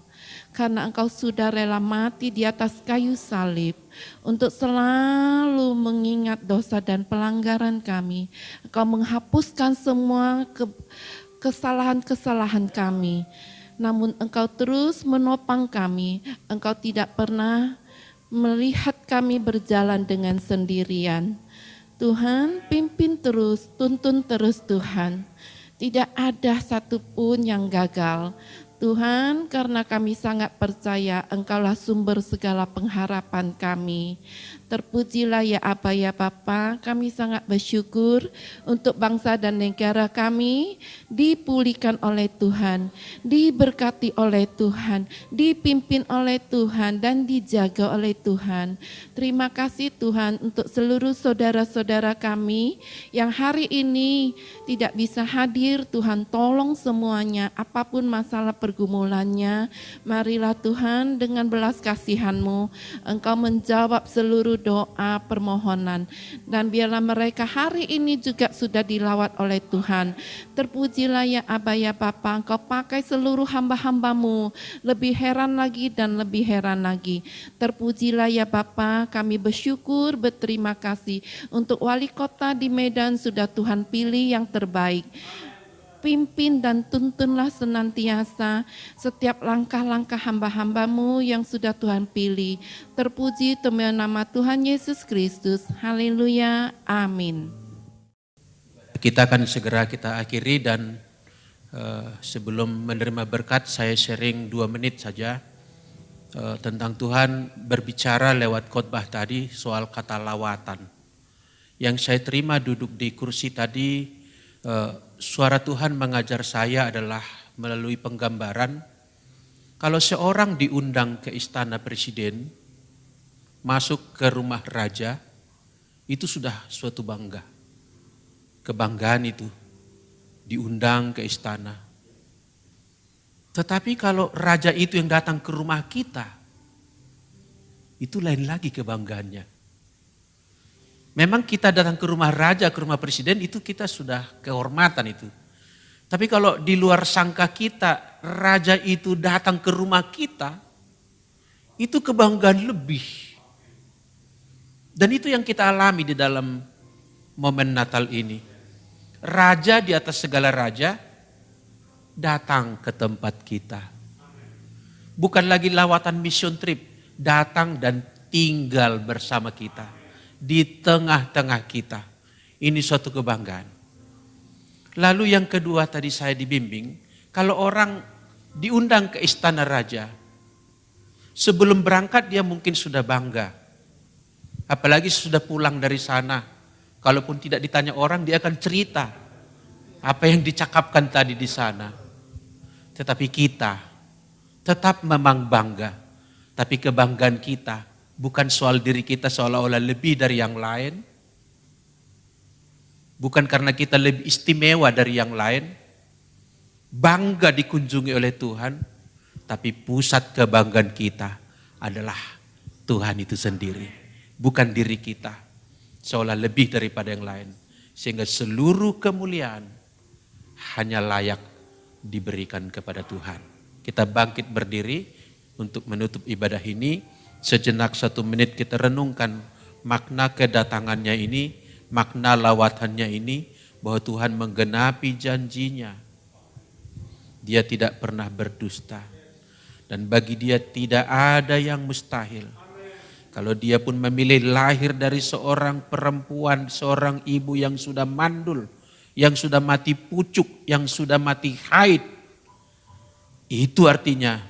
karena Engkau sudah rela mati di atas kayu salib untuk selalu mengingat dosa dan pelanggaran kami. Engkau menghapuskan semua kesalahan-kesalahan kami. Namun Engkau terus menopang kami. Engkau tidak pernah melihat kami berjalan dengan sendirian. Tuhan, pimpin terus, tuntun terus Tuhan. Tidak ada satupun yang gagal. Tuhan, karena kami sangat percaya Engkaulah sumber segala pengharapan kami. Terpujilah ya Aba ya Bapa, kami sangat bersyukur untuk bangsa dan negara kami dipulihkan oleh Tuhan, diberkati oleh Tuhan, dipimpin oleh Tuhan dan dijaga oleh Tuhan. Terima kasih Tuhan untuk seluruh saudara-saudara kami yang hari ini tidak bisa hadir. Tuhan tolong semuanya, apapun masalah pergumulannya, marilah Tuhan dengan belas kasihan-Mu, Engkau menjawab seluruh doa permohonan. Dan biarlah mereka hari ini juga sudah dilawat oleh Tuhan. Terpujilah ya Aba ya Bapa, Engkau pakai seluruh hamba-hamba-Mu, lebih heran lagi dan lebih heran lagi. Terpujilah ya Bapa, kami bersyukur, berterima kasih untuk wali kota di Medan sudah Tuhan pilih yang terbaik. Pimpin dan tuntunlah senantiasa setiap langkah-langkah hamba-hamba-Mu yang sudah Tuhan pilih. Terpuji demi nama Tuhan Yesus Kristus. Haleluya. Amin.
Kita akan segera kita akhiri dan sebelum menerima berkat saya sharing 2 menit saja tentang Tuhan berbicara lewat khotbah tadi soal kata lawatan. Yang saya terima duduk di kursi tadi, suara Tuhan mengajar saya adalah melalui penggambaran. Kalau seorang diundang ke istana presiden, masuk ke rumah raja, itu sudah suatu bangga. Kebanggaan itu, diundang ke istana. Tetapi kalau raja itu yang datang ke rumah kita, itu lain lagi kebanggaannya. Memang kita datang ke rumah raja, ke rumah presiden, itu kita sudah kehormatan itu. Tapi kalau di luar sangka kita, raja itu datang ke rumah kita, itu kebanggaan lebih. Dan itu yang kita alami di dalam momen Natal ini. Raja di atas segala raja, datang ke tempat kita. Bukan lagi lawatan mission trip, datang dan tinggal bersama kita. di tengah-tengah kita. Ini suatu kebanggaan. Lalu yang kedua tadi saya dibimbing, kalau orang diundang ke istana raja, sebelum berangkat dia mungkin sudah bangga. Apalagi sudah pulang dari sana. Kalaupun tidak ditanya orang, dia akan cerita apa yang dicakapkan tadi di sana. Tetapi kita tetap memang bangga. Tapi kebanggaan kita bukan soal diri kita seolah-olah lebih dari yang lain. Bukan karena kita lebih istimewa dari yang lain. Bangga dikunjungi oleh Tuhan. Tapi pusat kebanggaan kita adalah Tuhan itu sendiri. Bukan diri kita. Seolah lebih daripada yang lain. Sehingga seluruh kemuliaan hanya layak diberikan kepada Tuhan. Kita bangkit berdiri untuk menutup ibadah ini. Sejenak 1 menit kita renungkan makna kedatangannya ini. Makna lawatannya ini, bahwa Tuhan menggenapi janjinya. Dia tidak pernah berdusta. Dan bagi dia tidak ada yang mustahil. Kalau dia pun memilih lahir dari seorang perempuan, seorang ibu yang sudah mandul, yang sudah mati pucuk, yang sudah mati haid. Itu artinya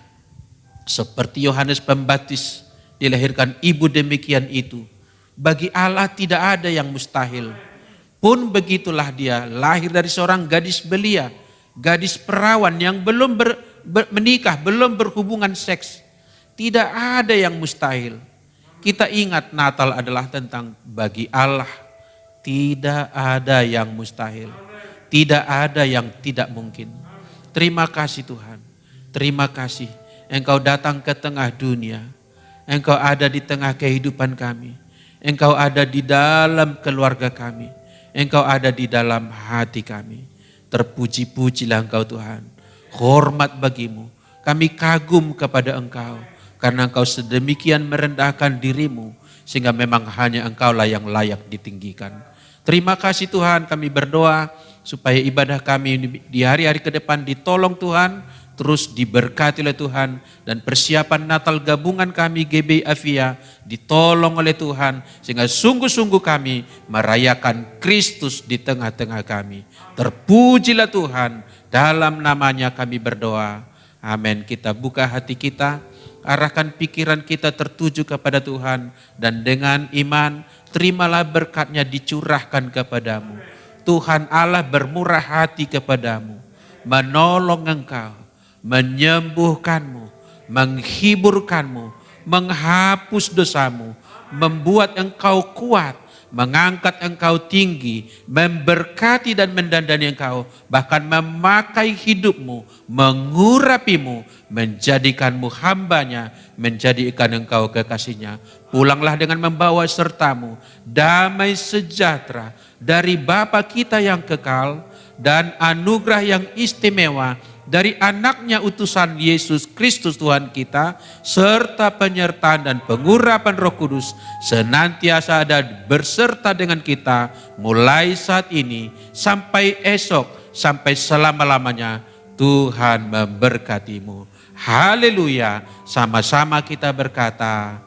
seperti Yohanes Pembaptis dilahirkan ibu demikian itu. Bagi Allah tidak ada yang mustahil. Pun begitulah dia lahir dari seorang gadis belia, gadis perawan yang belum menikah, belum berhubungan seks. Tidak ada yang mustahil. Kita ingat Natal adalah tentang bagi Allah tidak ada yang mustahil. Tidak ada yang tidak mungkin. Terima kasih Tuhan. Terima kasih Engkau datang ke tengah dunia. Engkau ada di tengah kehidupan kami. Engkau ada di dalam keluarga kami. Engkau ada di dalam hati kami. Terpuji-pujilah Engkau Tuhan. Hormat bagimu. Kami kagum kepada Engkau. Karena Engkau sedemikian merendahkan dirimu. Sehingga memang hanya Engkaulah yang layak ditinggikan. Terima kasih Tuhan, kami berdoa supaya ibadah kami di hari-hari ke depan ditolong Tuhan. Terus diberkati oleh Tuhan, dan persiapan Natal gabungan kami GBI Avia ditolong oleh Tuhan, sehingga sungguh-sungguh kami merayakan Kristus di tengah-tengah kami. Terpujilah Tuhan, dalam namanya kami berdoa. Amin. Kita buka hati kita, arahkan pikiran kita tertuju kepada Tuhan, dan dengan iman terimalah berkatnya dicurahkan kepadamu. Tuhan Allah bermurah hati kepadamu, menolong engkau, menyembuhkanmu, menghiburkanmu, menghapus dosamu, membuat engkau kuat, mengangkat engkau tinggi, memberkati dan mendandani engkau, bahkan memakai hidupmu, mengurapimu, menjadikanmu hambanya, menjadikan engkau kekasihnya. Pulanglah dengan membawa sertamu damai sejahtera dari Bapa kita yang kekal dan anugerah yang istimewa dari anaknya utusan Yesus Kristus Tuhan kita, serta penyertaan dan pengurapan Roh Kudus senantiasa ada berserta dengan kita mulai saat ini sampai esok, sampai selama-lamanya. Tuhan memberkatimu. Haleluya. Sama-sama kita berkata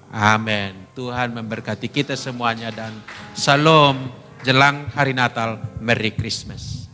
amin. Tuhan memberkati kita semuanya, dan Shalom jelang hari Natal. Merry Christmas.